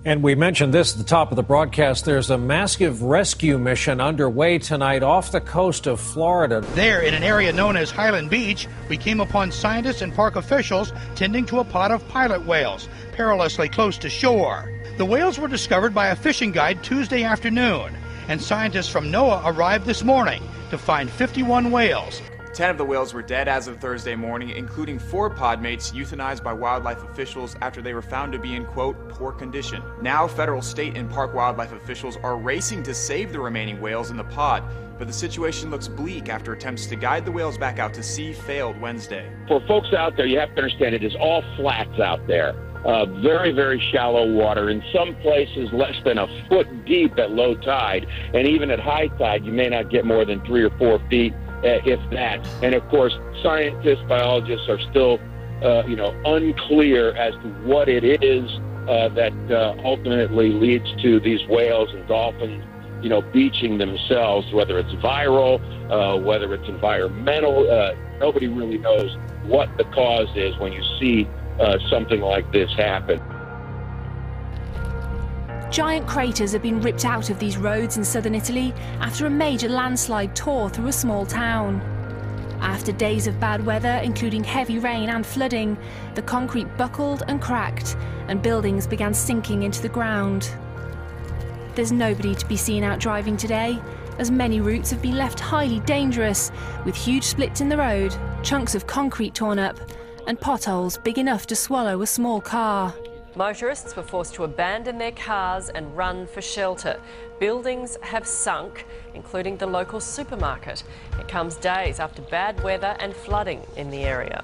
And we mentioned this at the top of the broadcast. There's a massive rescue mission underway tonight off the coast of Florida. There, in an area known as Highland Beach, we came upon scientists and park officials tending to a pod of pilot whales, perilously close to shore. The whales were discovered by a fishing guide Tuesday afternoon, and scientists from NOAA arrived this morning to find 51 whales. 10 of the whales were dead as of Thursday morning, including 4 pod mates euthanized by wildlife officials after they were found to be in, quote, poor condition. Now, federal, state, and park wildlife officials are racing to save the remaining whales in the pod, but the situation looks bleak after attempts to guide the whales back out to sea failed Wednesday. For folks out there, you have to understand it is all flats out there. Very, very shallow water. In some places, less than a foot deep at low tide, and even at high tide, you may not get more than 3 or 4 feet. If that. And of course, scientists, biologists are still, unclear as to what it is that ultimately leads to these whales and dolphins, beaching themselves, whether it's viral, whether it's environmental. Nobody really knows what the cause is when you see something like this happen. Giant craters have been ripped out of these roads in southern Italy after a major landslide tore through a small town. After days of bad weather, including heavy rain and flooding, the concrete buckled and cracked, and buildings began sinking into the ground. There's nobody to be seen out driving today, as many routes have been left highly dangerous, with huge splits in the road, chunks of concrete torn up, and potholes big enough to swallow a small car. Motorists were forced to abandon their cars and run for shelter. Buildings have sunk, including the local supermarket. It comes days after bad weather and flooding in the area.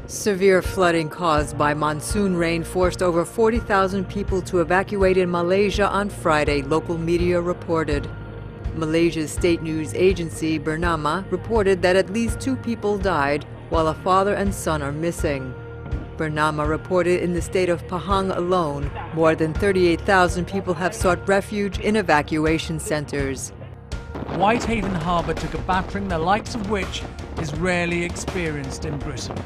Severe flooding caused by monsoon rain forced over 40,000 people to evacuate in Malaysia on Friday, local media reported. Malaysia's state news agency, Bernama, reported that at least 2 people died, while a father and son are missing. Bernama reported in the state of Pahang alone, more than 38,000 people have sought refuge in evacuation centers. Whitehaven Harbour took a battering the likes of which is rarely experienced in Britain.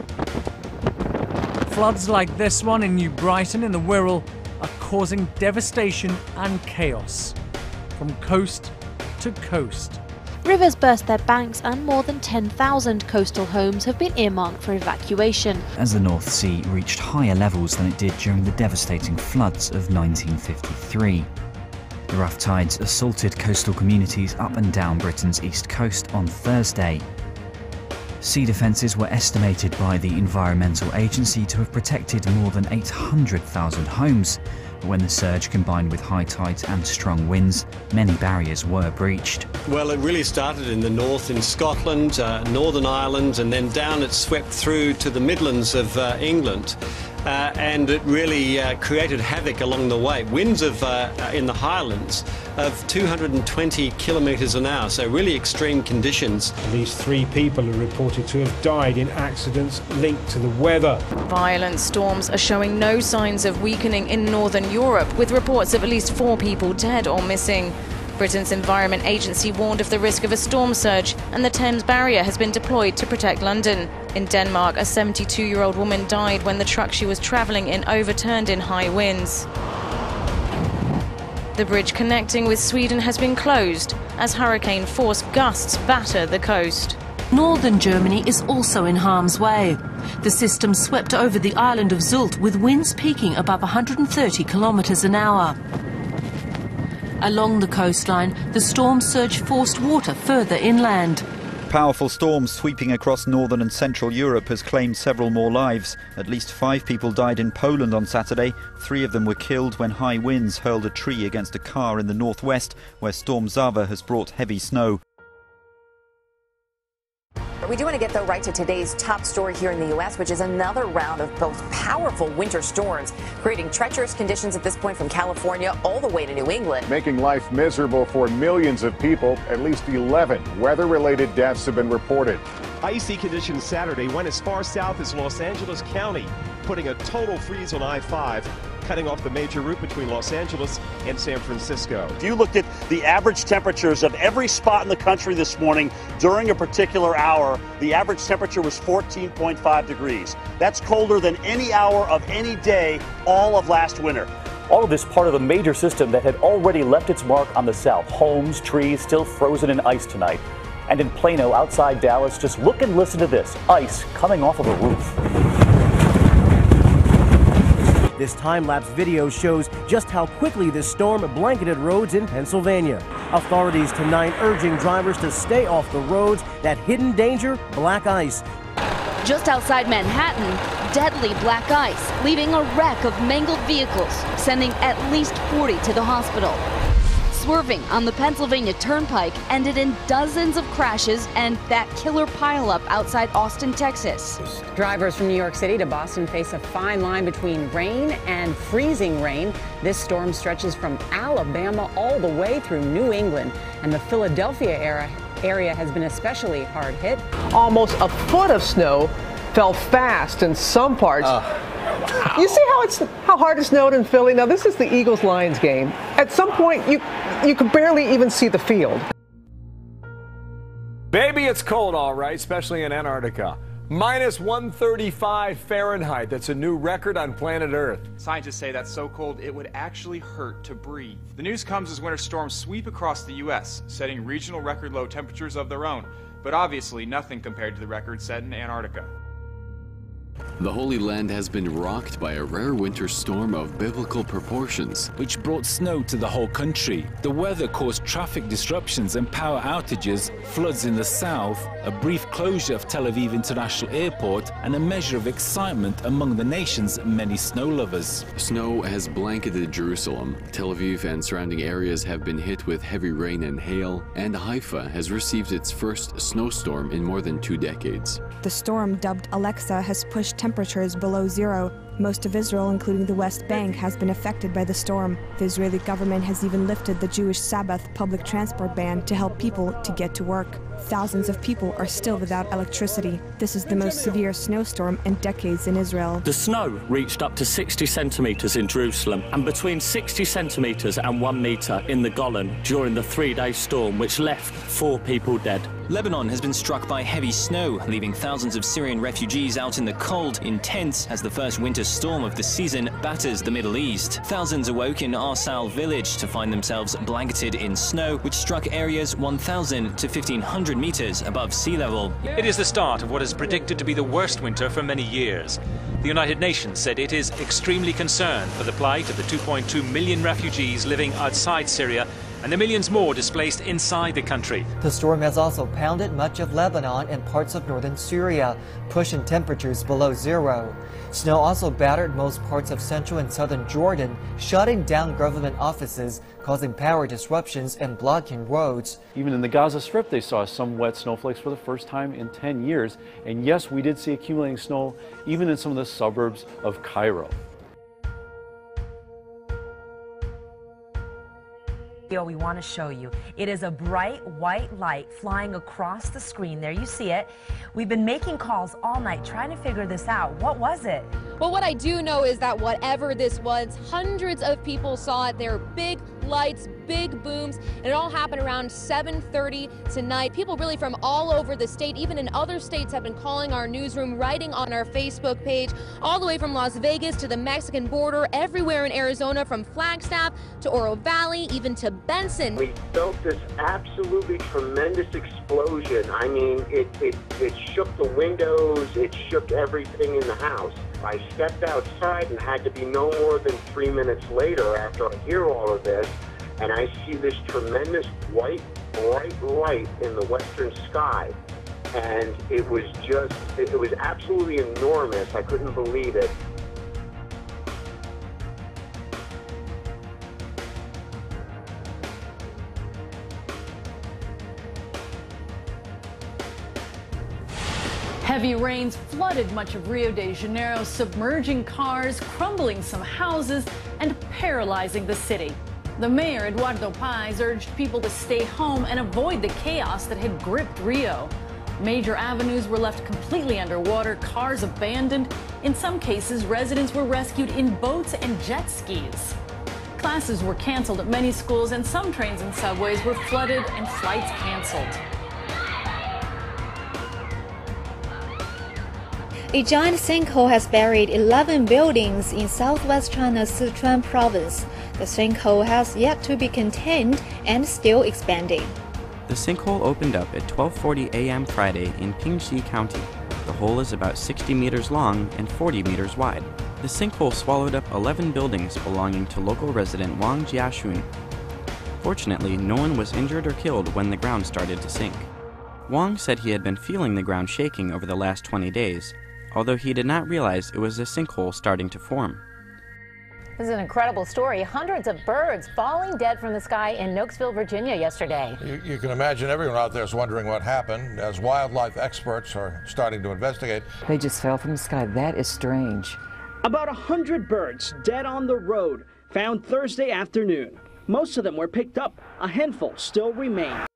Floods like this one in New Brighton in the Wirral are causing devastation and chaos, from coast to coast. Rivers burst their banks and more than 10,000 coastal homes have been earmarked for evacuation. As the North Sea reached higher levels than it did during the devastating floods of 1953. The rough tides assaulted coastal communities up and down Britain's east coast on Thursday. Sea defences were estimated by the Environmental Agency to have protected more than 800,000 homes. But when the surge combined with high tides and strong winds, many barriers were breached. Well, it really started in the north, in Scotland, Northern Ireland, and then down it swept through to the Midlands of England. And it really created havoc along the way. Winds of in the Highlands of 220 kilometres an hour, so really extreme conditions. At least 3 people are reported to have died in accidents linked to the weather. Violent storms are showing no signs of weakening in northern Europe, with reports of at least 4 people dead or missing. Britain's Environment Agency warned of the risk of a storm surge, and the Thames Barrier has been deployed to protect London. In Denmark, a 72-year-old woman died when the truck she was travelling in overturned in high winds. The bridge connecting with Sweden has been closed as hurricane force gusts batter the coast. Northern Germany is also in harm's way. The system swept over the island of Sylt with winds peaking above 130 kilometres an hour. Along the coastline, the storm surge forced water further inland. Powerful storms sweeping across northern and central Europe has claimed several more lives. At least 5 people died in Poland on Saturday. 3 of them were killed when high winds hurled a tree against a car in the northwest, where Storm Zava has brought heavy snow. We do want to get, though, right to today's top story here in the U.S., which is another round of both powerful winter storms, creating treacherous conditions at this point from California all the way to New England. Making life miserable for millions of people. At least 11 weather-related deaths have been reported. Icy conditions Saturday went as far south as Los Angeles County, putting a total freeze on I-5. cutting off the major route between Los Angeles and San Francisco. If you looked at the average temperatures of every spot in the country this morning during a particular hour, the average temperature was 14.5 degrees. That's colder than any hour of any day all of last winter. All of this part of a major system that had already left its mark on the south. Homes, trees still frozen in ice tonight. And in Plano, outside Dallas, just look and listen to this. Ice coming off of a roof. This time-lapse video shows just how quickly this storm blanketed roads in Pennsylvania. Authorities tonight urging drivers to stay off the roads. That hidden danger, black ice. Just outside Manhattan, deadly black ice, leaving a wreck of mangled vehicles, sending at least 40 to the hospital. Swerving on the Pennsylvania Turnpike ended in dozens of crashes and that killer pileup outside Austin, Texas. Drivers from New York City to Boston face a fine line between rain and freezing rain. This storm stretches from Alabama all the way through New England, and the Philadelphia area has been especially hard hit. Almost a foot of snow fell fast in some parts. You see how hard it snowed in Philly? Now this is the Eagles-Lions game. At some point you could barely even see the field. Baby, it's cold, all right, especially in Antarctica. Minus 135 Fahrenheit. That's a new record on planet Earth. Scientists say that's so cold it would actually hurt to breathe. The news comes as winter storms sweep across the U.S., setting regional record low temperatures of their own, but obviously nothing compared to the record set in Antarctica. The Holy Land has been rocked by a rare winter storm of biblical proportions, which brought snow to the whole country. The weather caused traffic disruptions and power outages, floods in the south, a brief closure of Tel Aviv International Airport, and a measure of excitement among the nation's many snow lovers. Snow has blanketed Jerusalem. Tel Aviv and surrounding areas have been hit with heavy rain and hail, and Haifa has received its first snowstorm in more than 2 decades. The storm, dubbed Alexa, has pushed temperatures below zero. Most of Israel, including the West Bank, has been affected by the storm. The Israeli government has even lifted the Jewish Sabbath public transport ban to help people to get to work. Thousands of people are still without electricity. This is the most severe snowstorm in decades in Israel. The snow reached up to 60 centimeters in Jerusalem and between 60 centimeters and 1 meter in the Golan during the 3-day storm, which left 4 people dead. Lebanon has been struck by heavy snow, leaving thousands of Syrian refugees out in the cold in tents as the first winter storm of the season batters the Middle East. Thousands awoke in Arsal village to find themselves blanketed in snow, which struck areas 1,000 to 1,500 meters above sea level. It is the start of what is predicted to be the worst winter for many years. The United Nations said it is extremely concerned for the plight of the 2.2 million refugees living outside Syria and the millions more displaced inside the country. The storm has also pounded much of Lebanon and parts of northern Syria, pushing temperatures below zero. Snow also battered most parts of central and southern Jordan, shutting down government offices, causing power disruptions and blocking roads. Even in the Gaza Strip, they saw some wet snowflakes for the first time in 10 years. And yes, we did see accumulating snow even in some of the suburbs of Cairo. We want to show you. It is a bright white light flying across the screen. There you see it. We've been making calls all night trying to figure this out. What was it? Well, what I do know is that whatever this was, hundreds of people saw it. There were big lights, big booms, and it all happened around 7:30 tonight. People really from all over the state, even in other states, have been calling our newsroom, writing on our Facebook page, all the way from Las Vegas to the Mexican border, everywhere in Arizona, from Flagstaff to Oro Valley, even to Benson. We felt this absolutely tremendous explosion. I mean, it shook the windows, it shook everything in the house. I stepped outside and had to be no more than 3 minutes later after I hear all of this, and I see this tremendous white, bright light in the western sky. And it was absolutely enormous. I couldn't believe it. Heavy rains flooded much of Rio de Janeiro, submerging cars, crumbling some houses, and paralyzing the city. The mayor, Eduardo Paes, urged people to stay home and avoid the chaos that had gripped Rio. Major avenues were left completely underwater, cars abandoned. In some cases, residents were rescued in boats and jet skis. Classes were canceled at many schools, and some trains and subways were flooded and flights canceled. A giant sinkhole has buried 11 buildings in southwest China's Sichuan province. The sinkhole has yet to be contained and still expanding. The sinkhole opened up at 12:40 a.m. Friday in Hemsey County. The hole is about 60 meters long and 40 meters wide. The sinkhole swallowed up 11 buildings belonging to local resident Wang Jiashun. Fortunately, no one was injured or killed when the ground started to sink. Wang said he had been feeling the ground shaking over the last 20 days, although he did not realize it was a sinkhole starting to form. This is an incredible story. Hundreds of birds falling dead from the sky in Nokesville, Virginia yesterday. You can imagine everyone out there is wondering what happened as wildlife experts are starting to investigate. They just fell from the sky. That is strange. About 100 birds dead on the road, found Thursday afternoon. Most of them were picked up. A handful still remain.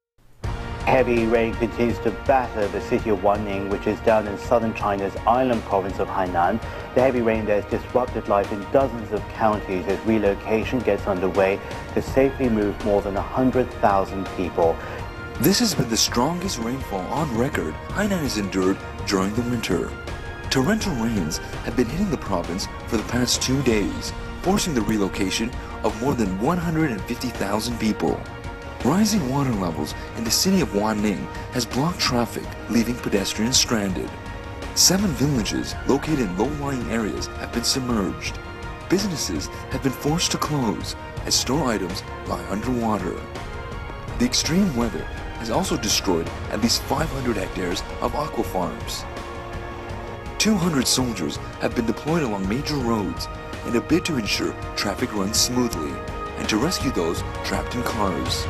Heavy rain continues to batter the city of Wanning, which is down in southern China's island province of Hainan. The heavy rain there has disrupted life in dozens of counties as relocation gets underway to safely move more than 100,000 people. This has been the strongest rainfall on record Hainan has endured during the winter. Torrential rains have been hitting the province for the past 2 days, forcing the relocation of more than 150,000 people. Rising water levels in the city of Wanning has blocked traffic, leaving pedestrians stranded. 7 villages located in low-lying areas have been submerged. Businesses have been forced to close as store items lie underwater. The extreme weather has also destroyed at least 500 hectares of aqua farms. 200 soldiers have been deployed along major roads in a bid to ensure traffic runs smoothly and to rescue those trapped in cars.